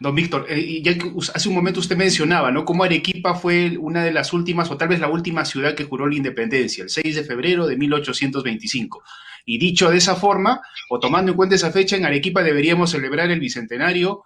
Don Víctor, y ya que hace un momento usted mencionaba, ¿no? Cómo Arequipa fue una de las últimas, o tal vez la última ciudad que juró la independencia, el 6 de febrero de 1825. Y dicho de esa forma, o tomando en cuenta esa fecha, en Arequipa deberíamos celebrar el bicentenario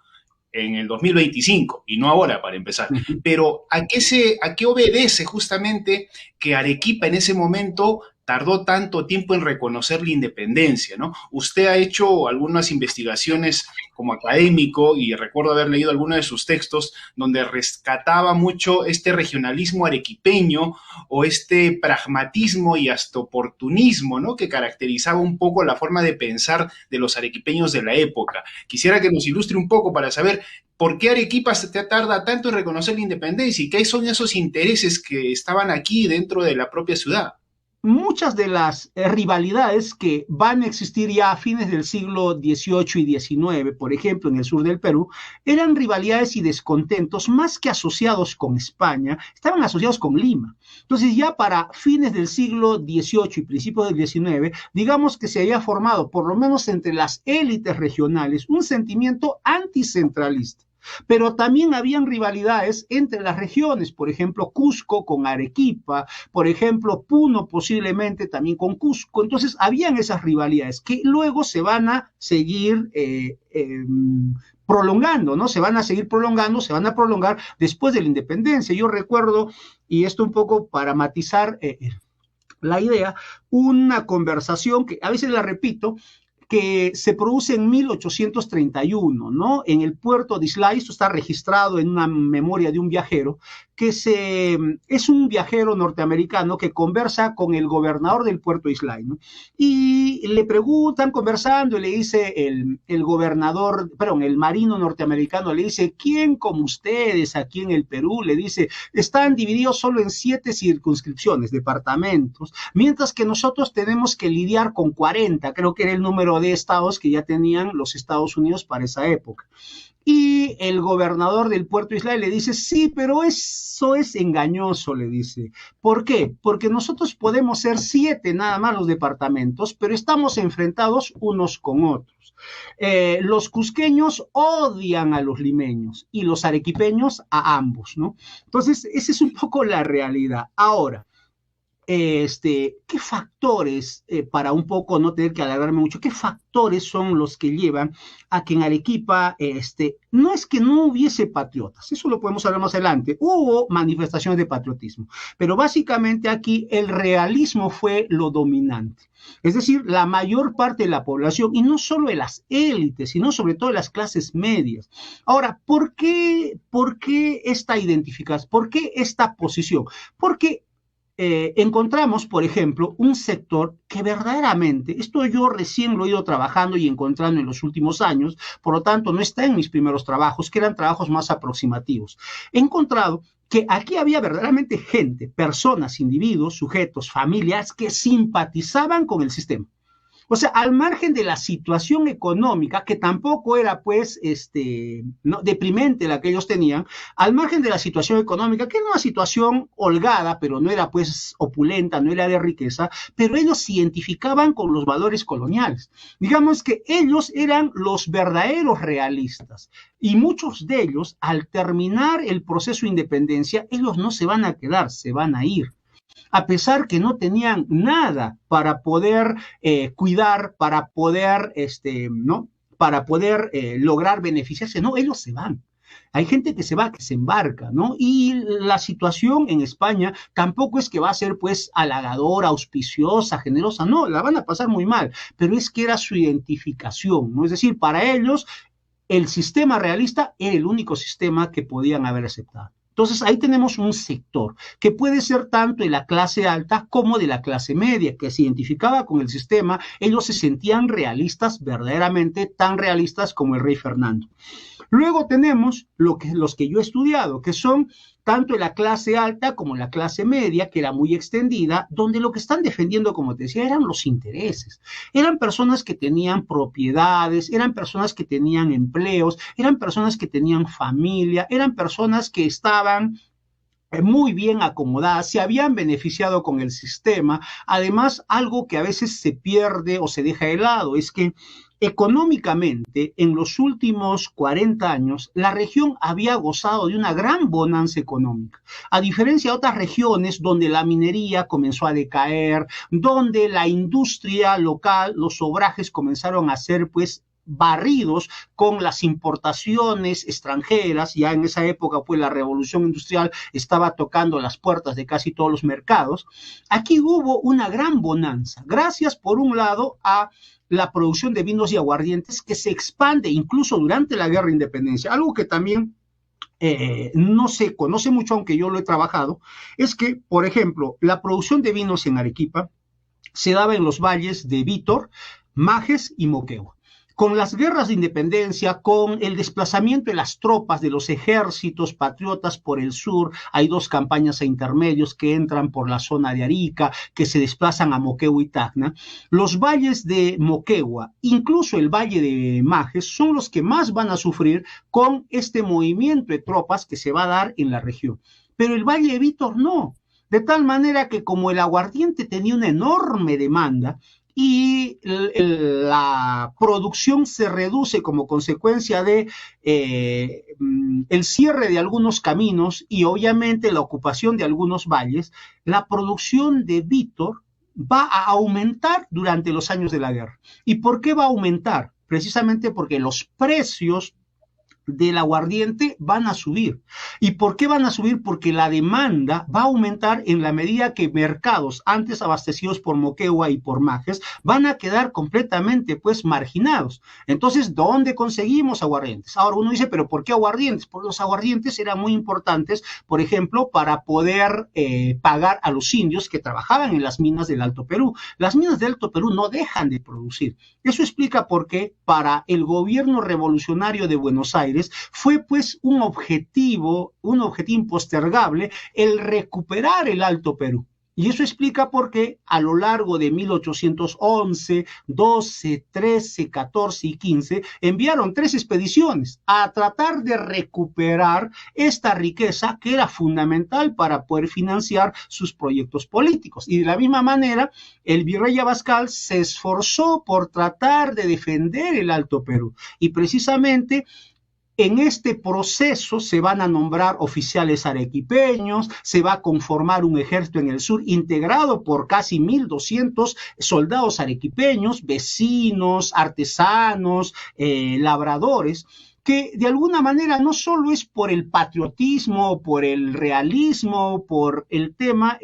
en el 2025 y no ahora para empezar. Ujú. Pero a qué obedece justamente que Arequipa en ese momento tardó tanto tiempo en reconocer la independencia, ¿no? Usted ha hecho algunas investigaciones como académico y recuerdo haber leído algunos de sus textos donde rescataba mucho este regionalismo arequipeño o este pragmatismo y hasta oportunismo, ¿no? Que caracterizaba un poco la forma de pensar de los arequipeños de la época. Quisiera que nos ilustre un poco para saber por qué Arequipa se tarda tanto en reconocer la independencia y qué son esos intereses que estaban aquí dentro de la propia ciudad. Muchas de las rivalidades que van a existir ya a fines del siglo XVIII y XIX, por ejemplo, en el sur del Perú, eran rivalidades y descontentos más que asociados con España, estaban asociados con Lima. Entonces, ya para fines del siglo XVIII y principios del XIX, digamos que se había formado, por lo menos entre las élites regionales, un sentimiento anticentralista. Pero también habían rivalidades entre las regiones, por ejemplo, Cusco con Arequipa, por ejemplo, Puno posiblemente también con Cusco. Entonces, habían esas rivalidades que luego se van a seguir prolongando, ¿no? Se van a seguir prolongando, se van a prolongar después de la independencia. Yo recuerdo, y esto un poco para matizar la idea, una conversación que a veces la repito, que se produce en 1831, ¿no? En el puerto de Islay, esto está registrado en una memoria de un viajero, es un viajero norteamericano que conversa con el gobernador del puerto de Islay, ¿no? Y le preguntan, conversando, y le dice el marino norteamericano le dice, ¿quién como ustedes aquí en el Perú? Le dice, están divididos solo en 7 circunscripciones, departamentos, mientras que nosotros tenemos que lidiar con 40, creo que era el número de estados que ya tenían los Estados Unidos para esa época. Y el gobernador del puerto de Islay le dice, sí, pero eso es engañoso, le dice. ¿Por qué? Porque nosotros podemos ser 7 nada más los departamentos, pero estamos enfrentados unos con otros. Los cusqueños odian a los limeños y los arequipeños a ambos, ¿no? Entonces, esa es un poco la realidad. Ahora, qué factores, para un poco no tener que alargarme mucho, qué factores son los que llevan a que en Arequipa, no es que no hubiese patriotas, eso lo podemos hablar más adelante, hubo manifestaciones de patriotismo, pero básicamente aquí el realismo fue lo dominante. Es decir, la mayor parte de la población, y no solo de las élites, sino sobre todo de las clases medias. Ahora, ¿por qué esta identificación? ¿Por qué esta posición? Porque encontramos, por ejemplo, un sector que verdaderamente, esto yo recién lo he ido trabajando y encontrando en los últimos años, por lo tanto no está en mis primeros trabajos, que eran trabajos más aproximativos. He encontrado que aquí había verdaderamente gente, personas, individuos, sujetos, familias que simpatizaban con el sistema. O sea, al margen de la situación económica, que tampoco era pues no, deprimente la que ellos tenían, al margen de la situación económica, que era una situación holgada, pero no era pues opulenta, no era de riqueza, pero ellos se identificaban con los valores coloniales. Digamos que ellos eran los verdaderos realistas y muchos de ellos, al terminar el proceso de independencia, ellos no se van a quedar, se van a ir a pesar que no tenían nada para poder cuidar, para poder, ¿no? Para poder lograr beneficiarse. No, ellos se van. Hay gente que se va, que se embarca, ¿no? Y la situación en España tampoco es que va a ser, pues, halagadora, auspiciosa, generosa, no, la van a pasar muy mal, pero es que era su identificación, ¿no? Es decir, para ellos, el sistema realista era el único sistema que podían haber aceptado. Entonces ahí tenemos un sector que puede ser tanto de la clase alta como de la clase media, que se identificaba con el sistema, ellos se sentían realistas, verdaderamente tan realistas como el rey Fernando. Luego tenemos los que yo he estudiado, que son tanto de la clase alta como la clase media, que era muy extendida, donde lo que están defendiendo, como te decía, eran los intereses. Eran personas que tenían propiedades, eran personas que tenían empleos, eran personas que tenían familia, eran personas que estaban muy bien acomodadas, se habían beneficiado con el sistema. Además, algo que a veces se pierde o se deja de lado es que Económicamente, en los últimos 40 años, la región había gozado de una gran bonanza económica, a diferencia de otras regiones donde la minería comenzó a decaer, donde la industria local, los obrajes comenzaron a ser pues barridos con las importaciones extranjeras. Ya en esa época pues la revolución industrial estaba tocando las puertas de casi todos los mercados. Aquí hubo una gran bonanza, gracias por un lado a la producción de vinos y aguardientes que se expande incluso durante la Guerra de Independencia, algo que también no se conoce mucho, aunque yo lo he trabajado, es que, por ejemplo, la producción de vinos en Arequipa se daba en los valles de Vítor, Majes y Moquegua. Con las guerras de independencia, con el desplazamiento de las tropas de los ejércitos patriotas por el sur, hay dos campañas a intermedios que entran por la zona de Arica, que se desplazan a Moquegua y Tacna. Los valles de Moquegua, incluso el valle de Majes, son los que más van a sufrir con este movimiento de tropas que se va a dar en la región. Pero el valle de Vítor no. De tal manera que como el aguardiente tenía una enorme demanda, y la producción se reduce como consecuencia de el cierre de algunos caminos y obviamente la ocupación de algunos valles, la producción de Vítor va a aumentar durante los años de la guerra. ¿Y por qué va a aumentar? Precisamente porque los precios del aguardiente van a subir. ¿Y por qué van a subir? Porque la demanda va a aumentar en la medida que mercados antes abastecidos por Moquegua y por Majes van a quedar completamente pues marginados. Entonces, ¿dónde conseguimos aguardientes? Ahora uno dice, ¿pero por qué aguardientes? Porque los aguardientes eran muy importantes, por ejemplo, para poder pagar a los indios que trabajaban en las minas del Alto Perú. Las minas del Alto Perú no dejan de producir. Eso explica por qué para el gobierno revolucionario de Buenos Aires fue pues un objetivo impostergable el recuperar el Alto Perú. Y eso explica por qué a lo largo de 1811, 12, 13, 14 y 15 enviaron 3 expediciones a tratar de recuperar esta riqueza que era fundamental para poder financiar sus proyectos políticos. Y de la misma manera, el virrey Abascal se esforzó por tratar de defender el Alto Perú. Y precisamente en este proceso se van a nombrar oficiales arequipeños, se va a conformar un ejército en el sur integrado por casi 1.200 soldados arequipeños, vecinos, artesanos, labradores, que de alguna manera no solo es por el patriotismo, por el realismo, por el tema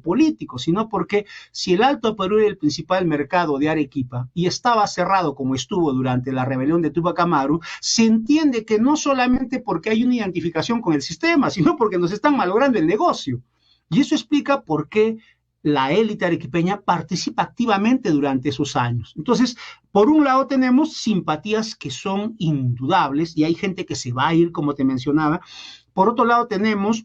político, sino porque si el Alto Perú era el principal mercado de Arequipa y estaba cerrado como estuvo durante la rebelión de Tupac Amaru, se entiende que no solamente porque hay una identificación con el sistema, sino porque nos están malogrando el negocio. Y eso explica por qué la élite arequipeña participa activamente durante esos años. Entonces, por un lado tenemos simpatías que son indudables y hay gente que se va a ir, como te mencionaba. Por otro lado tenemos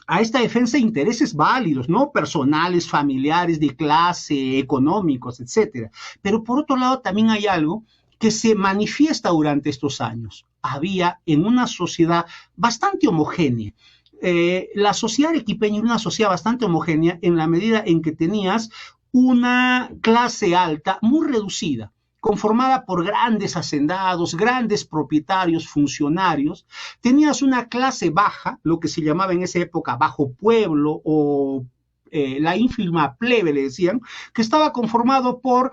a esta defensa de intereses válidos, ¿no? Personales, familiares, de clase, económicos, etcétera. Pero por otro lado también hay algo que se manifiesta durante estos años. Había en una sociedad bastante homogénea. La sociedad arequipeña era una sociedad bastante homogénea en la medida en que tenías una clase alta muy reducida, conformada por grandes hacendados, grandes propietarios, funcionarios. Tenías una clase baja, lo que se llamaba en esa época bajo pueblo o la ínfima plebe, le decían, que estaba conformado por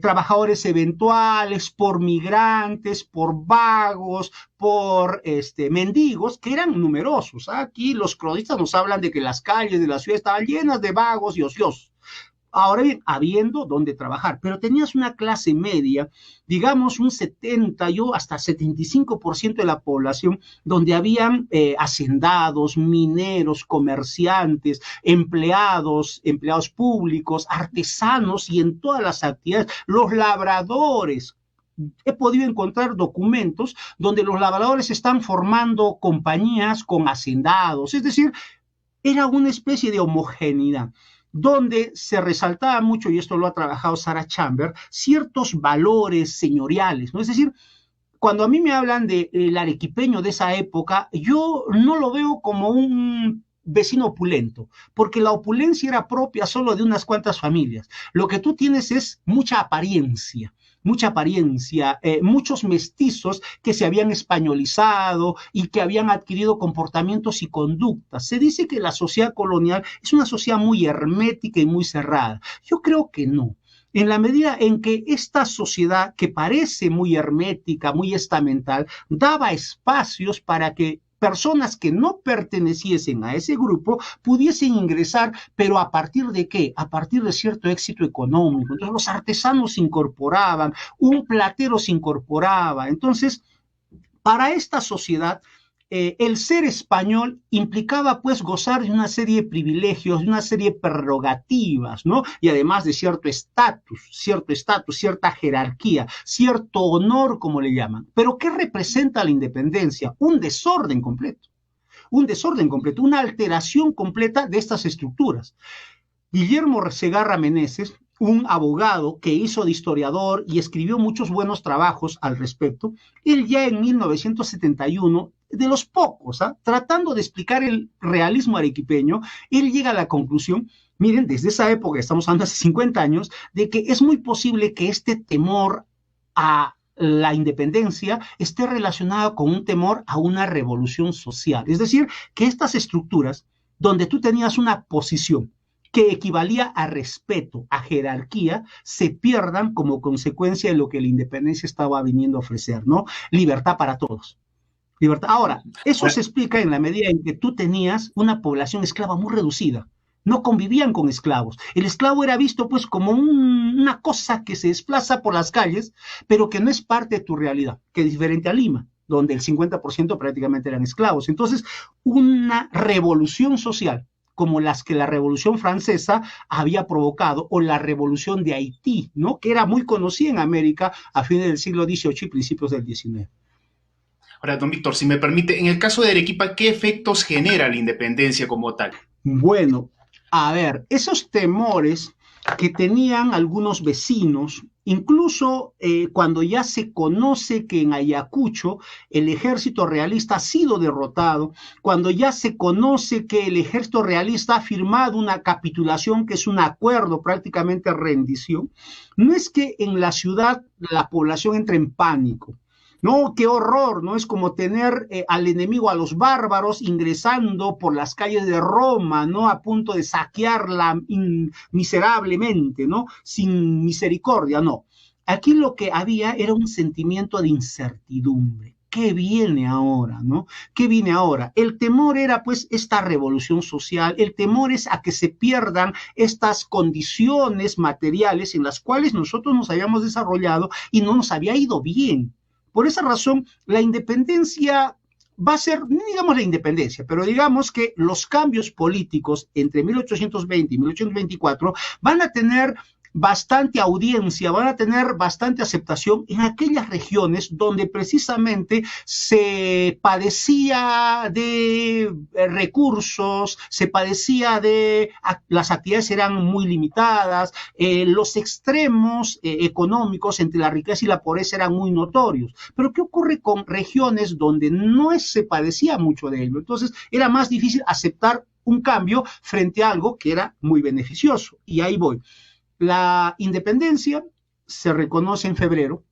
trabajadores eventuales, por migrantes, por vagos, por mendigos, que eran numerosos. Aquí los cronistas nos hablan de que las calles de la ciudad estaban llenas de vagos y ociosos. Ahora bien, habiendo donde trabajar, pero tenías una clase media, digamos un 70 yo hasta 75% de la población, donde habían hacendados, mineros, comerciantes, empleados públicos, artesanos y en todas las actividades, los labradores. He podido encontrar documentos donde los labradores están formando compañías con hacendados, es decir, era una especie de homogeneidad donde se resaltaba mucho, y esto lo ha trabajado Sarah Chamber, ciertos valores señoriales, ¿no? Es decir, cuando a mí me hablan del arequipeño de esa época, yo no lo veo como un vecino opulento, porque la opulencia era propia solo de unas cuantas familias. Lo que tú tienes es mucha apariencia, muchos mestizos que se habían españolizado y que habían adquirido comportamientos y conductas. Se dice que la sociedad colonial es una sociedad muy hermética y muy cerrada. Yo creo que no. En la medida en que esta sociedad, que parece muy hermética, muy estamental, daba espacios para que personas que no perteneciesen a ese grupo pudiesen ingresar, pero ¿a partir de qué? A partir de cierto éxito económico. Entonces los artesanos se incorporaban, un platero se incorporaba. Entonces, para esta sociedad, el ser español implicaba pues gozar de una serie de privilegios, de una serie de prerrogativas, ¿no? Y además de cierto estatus, cierta jerarquía, cierto honor, como le llaman. Pero ¿qué representa la independencia? Un desorden completo, una alteración completa de estas estructuras. Guillermo Segarra Meneses, un abogado que hizo de historiador y escribió muchos buenos trabajos al respecto, él ya en 1971, de los pocos, tratando de explicar el realismo arequipeño, él llega a la conclusión, miren, desde esa época, estamos hablando hace 50 años, de que es muy posible que este temor a la independencia esté relacionado con un temor a una revolución social. Es decir, que estas estructuras, donde tú tenías una posición que equivalía a respeto, a jerarquía, se pierdan como consecuencia de lo que la independencia estaba viniendo a ofrecer, ¿no? Libertad para todos. Libertad. Ahora, eso se explica en la medida en que tú tenías una población esclava muy reducida. No convivían con esclavos. El esclavo era visto pues como una cosa que se desplaza por las calles, pero que no es parte de tu realidad, que es diferente a Lima, donde el 50% prácticamente eran esclavos. Entonces, una revolución social como las que la Revolución Francesa había provocado, o la Revolución de Haití, ¿no? Que era muy conocida en América a fines del siglo XVIII y principios del XIX. Ahora, don Víctor, si me permite, en el caso de Arequipa, ¿qué efectos genera la independencia como tal? Bueno, a ver, esos temores que tenían algunos vecinos, incluso cuando ya se conoce que en Ayacucho el ejército realista ha sido derrotado, cuando ya se conoce que el ejército realista ha firmado una capitulación que es un acuerdo prácticamente rendición, no es que en la ciudad la población entre en pánico. No, qué horror, ¿no? Es como tener al enemigo, a los bárbaros, ingresando por las calles de Roma, ¿no? A punto de saquearla miserablemente, ¿no? Sin misericordia, no. Aquí lo que había era un sentimiento de incertidumbre. ¿Qué viene ahora, no? ¿Qué viene ahora? El temor era, pues, esta revolución social, el temor es a que se pierdan estas condiciones materiales en las cuales nosotros nos habíamos desarrollado y no nos había ido bien. Por esa razón, la independencia va a ser, no digamos la independencia, pero digamos que los cambios políticos entre 1820 y 1824 van a tener bastante audiencia, van a tener bastante aceptación en aquellas regiones donde precisamente se padecía de recursos, se padecía de, las actividades eran muy limitadas, los extremos económicos entre la riqueza y la pobreza eran muy notorios. Pero ¿qué ocurre con regiones donde no se padecía mucho de ello? Entonces era más difícil aceptar un cambio frente a algo que era muy beneficioso. Y ahí voy. La independencia se reconoce en febrero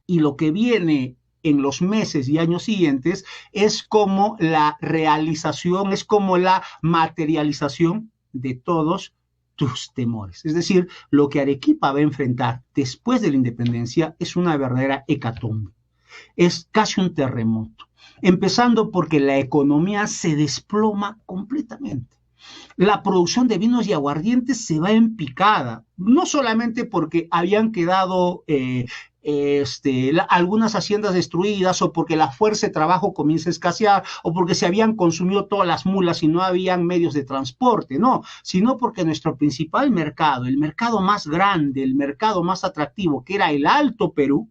y lo que viene en los meses y años siguientes es como la realización, es como la materialización de todos tus temores. Es decir, lo que Arequipa va a enfrentar después de la independencia es una verdadera hecatombe. Es casi un terremoto, empezando porque la economía se desploma completamente. La producción de vinos y aguardientes se va en picada, no solamente porque habían quedado algunas haciendas destruidas o porque la fuerza de trabajo comienza a escasear o porque se habían consumido todas las mulas y no habían medios de transporte, no, sino porque nuestro principal mercado, el mercado más grande, el mercado más atractivo, que era el Alto Perú,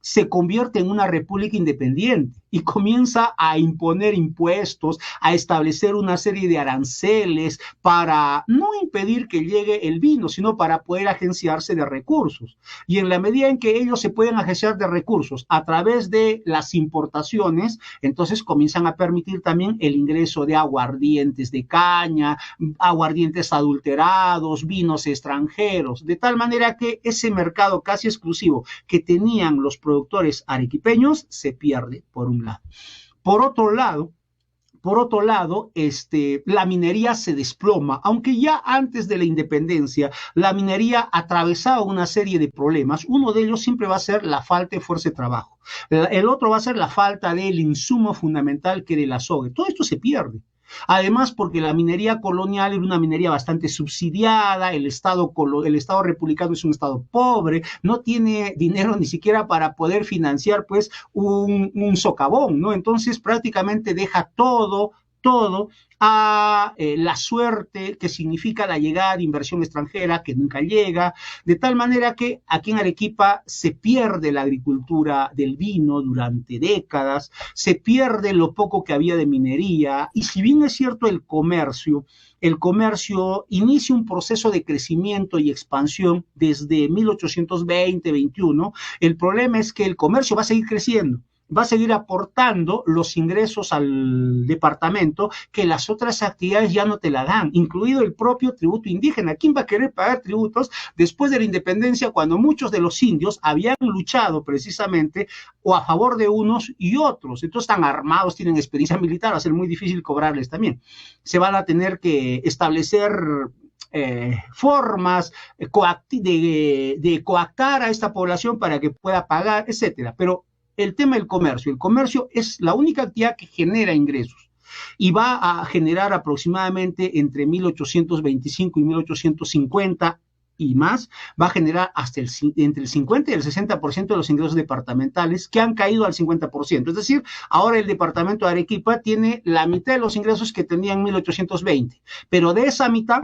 se convierte en una república independiente y comienza a imponer impuestos, a establecer una serie de aranceles para no impedir que llegue el vino, sino para poder agenciarse de recursos. Y en la medida en que ellos se pueden agenciar de recursos a través de las importaciones, entonces comienzan a permitir también el ingreso de aguardientes de caña, aguardientes adulterados, vinos extranjeros, de tal manera que ese mercado casi exclusivo que tenían los productores arequipeños se pierde por un lado. Por otro lado, la minería se desploma, aunque ya antes de la independencia la minería atravesaba una serie de problemas. Uno de ellos siempre va a ser la falta de fuerza de trabajo. El otro va a ser la falta del insumo fundamental que era el azogue. Todo esto se pierde. Además, porque la minería colonial era una minería bastante subsidiada, el Estado republicano es un Estado pobre, no tiene dinero ni siquiera para poder financiar pues un socavón, ¿no? Entonces prácticamente deja todo a la suerte que significa la llegada de inversión extranjera que nunca llega, de tal manera que aquí en Arequipa se pierde la agricultura del vino durante décadas, se pierde lo poco que había de minería, y si bien es cierto el comercio inicia un proceso de crecimiento y expansión desde 1820-21, el problema es que el comercio va a seguir creciendo, va a seguir aportando los ingresos al departamento que las otras actividades ya no te la dan, incluido el propio tributo indígena. ¿Quién va a querer pagar tributos después de la independencia cuando muchos de los indios habían luchado precisamente o a favor de unos y otros? Entonces están armados, tienen experiencia militar, va a ser muy difícil cobrarles también. Se van a tener que establecer formas de coactar a esta población para que pueda pagar, etcétera. Pero el tema del comercio. El comercio es la única actividad que genera ingresos y va a generar aproximadamente entre 1825 y 1850 y más, va a generar hasta entre el 50 y el 60% de los ingresos departamentales que han caído al 50%. Es decir, ahora el departamento de Arequipa tiene la mitad de los ingresos que tenía en 1820, pero de esa mitad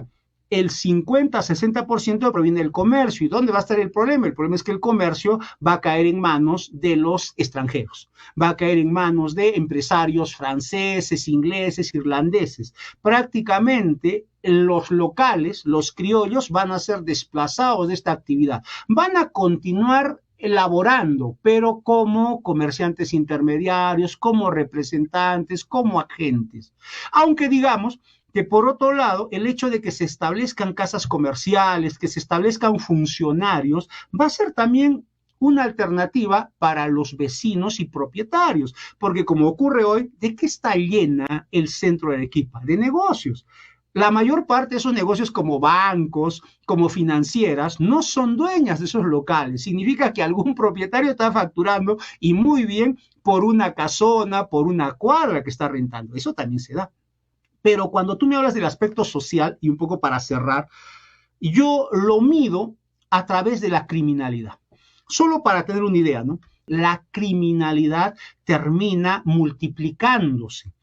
el 50-60% proviene del comercio. ¿Y dónde va a estar el problema? El problema es que el comercio va a caer en manos de los extranjeros, va a caer en manos de empresarios franceses, ingleses, irlandeses. Prácticamente los locales, los criollos, van a ser desplazados de esta actividad. Van a continuar elaborando, pero como comerciantes intermediarios, como representantes, como agentes. Aunque digamos que por otro lado, el hecho de que se establezcan casas comerciales, que se establezcan funcionarios, va a ser también una alternativa para los vecinos y propietarios, porque como ocurre hoy, ¿de qué está llena el centro de Arequipa? De negocios. La mayor parte de esos negocios como bancos, como financieras, no son dueñas de esos locales. Significa que algún propietario está facturando y muy bien por una casona, por una cuadra que está rentando. Eso también se da. Pero cuando tú me hablas del aspecto social, y un poco para cerrar, yo lo mido a través de la criminalidad. Solo para tener una idea, ¿no? La criminalidad termina multiplicándose,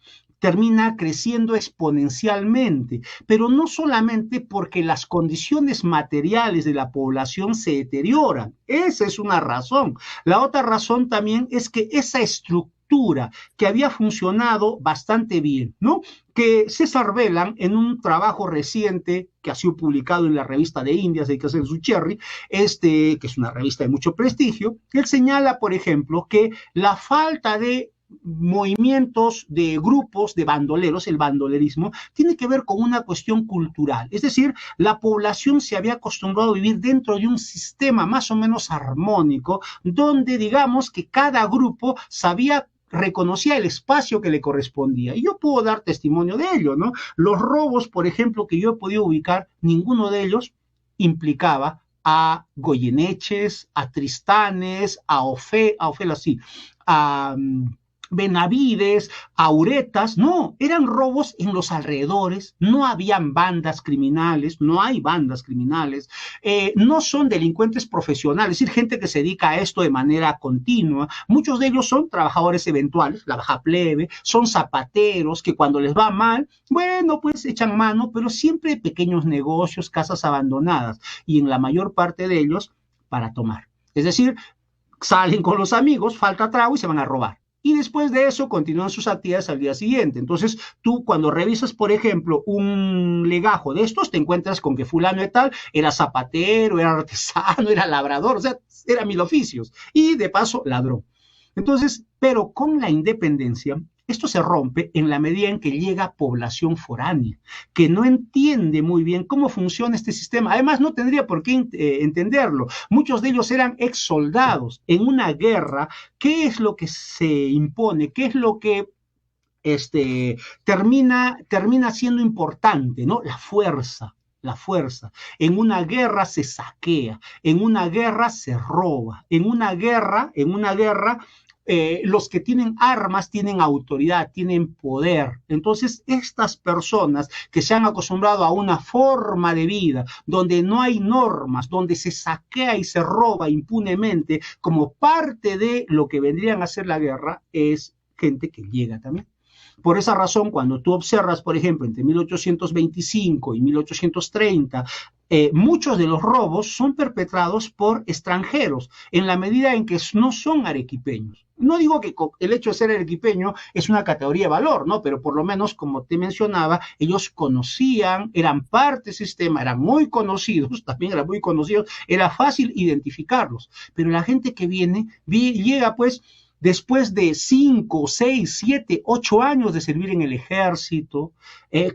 termina creciendo exponencialmente, pero no solamente porque las condiciones materiales de la población se deterioran. Esa es una razón. La otra razón también es que esa estructura que había funcionado bastante bien, ¿no? Que César Velan, en un trabajo reciente que ha sido publicado en la revista de Indias de Casel Sucherry, que es una revista de mucho prestigio, él señala, por ejemplo, que la falta de movimientos de grupos de bandoleros, el bandolerismo, tiene que ver con una cuestión cultural. Es decir, la población se había acostumbrado a vivir dentro de un sistema más o menos armónico, donde digamos que cada grupo reconocía el espacio que le correspondía. Y yo puedo dar testimonio de ello, ¿no? Los robos, por ejemplo, que yo he podido ubicar, ninguno de ellos implicaba a Goyeneches, a Tristanes, a Ofel así, a Benavides, Auretas, no, eran robos en los alrededores, no habían bandas criminales, no hay bandas criminales, no son delincuentes profesionales, es decir, gente que se dedica a esto de manera continua, muchos de ellos son trabajadores eventuales, la baja plebe, son zapateros que cuando les va mal, bueno, pues echan mano, pero siempre pequeños negocios, casas abandonadas, y en la mayor parte de ellos para tomar. Es decir, salen con los amigos, falta trago y se van a robar. Y después de eso continúan sus actividades al día siguiente. Entonces, tú cuando revisas, por ejemplo, un legajo de estos, te encuentras con que fulano de tal era zapatero, era artesano, era labrador, o sea, eran mil oficios. Y de paso, ladrón. Entonces, pero con la independencia, esto se rompe en la medida en que llega población foránea, que no entiende muy bien cómo funciona este sistema. Además, no tendría por qué entenderlo. Muchos de ellos eran ex soldados en una guerra. ¿Qué es lo que se impone? ¿Qué es lo que termina siendo importante, ¿no? La fuerza. La fuerza. En una guerra se saquea, en una guerra se roba, los que tienen armas tienen autoridad, tienen poder. Entonces, estas personas que se han acostumbrado a una forma de vida donde no hay normas, donde se saquea y se roba impunemente, como parte de lo que vendrían a ser la guerra, es gente que llega también. Por esa razón, cuando tú observas, por ejemplo, entre 1825 y 1830, muchos de los robos son perpetrados por extranjeros, en la medida en que no son arequipeños. No digo que el hecho de ser arequipeño es una categoría de valor, ¿no? Pero por lo menos, como te mencionaba, ellos conocían, eran parte del sistema, eran muy conocidos, también eran muy conocidos, era fácil identificarlos. Pero la gente que llega pues después de 5, 6, 7, 8 años de servir en el ejército,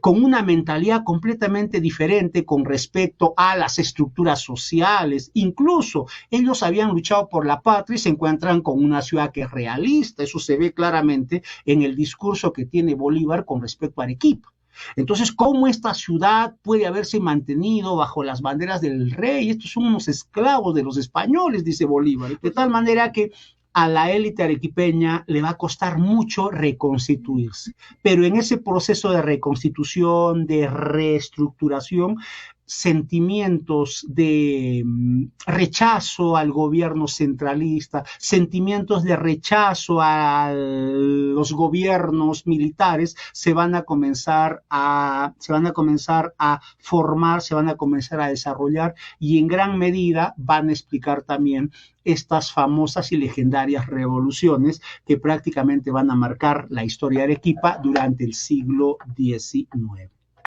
con una mentalidad completamente diferente con respecto a las estructuras sociales. Incluso ellos habían luchado por la patria y se encuentran con una ciudad que es realista. Eso se ve claramente en el discurso que tiene Bolívar con respecto a Arequipa. Entonces, ¿cómo esta ciudad puede haberse mantenido bajo las banderas del rey? Estos son unos esclavos de los españoles, dice Bolívar. De tal manera que a la élite arequipeña le va a costar mucho reconstituirse, pero en ese proceso de reconstitución, de reestructuración, sentimientos de rechazo al gobierno centralista, sentimientos de rechazo a los gobiernos militares se van a comenzar a formar, se van a comenzar a desarrollar y en gran medida van a explicar también estas famosas y legendarias revoluciones que prácticamente van a marcar la historia de Arequipa durante el siglo XIX.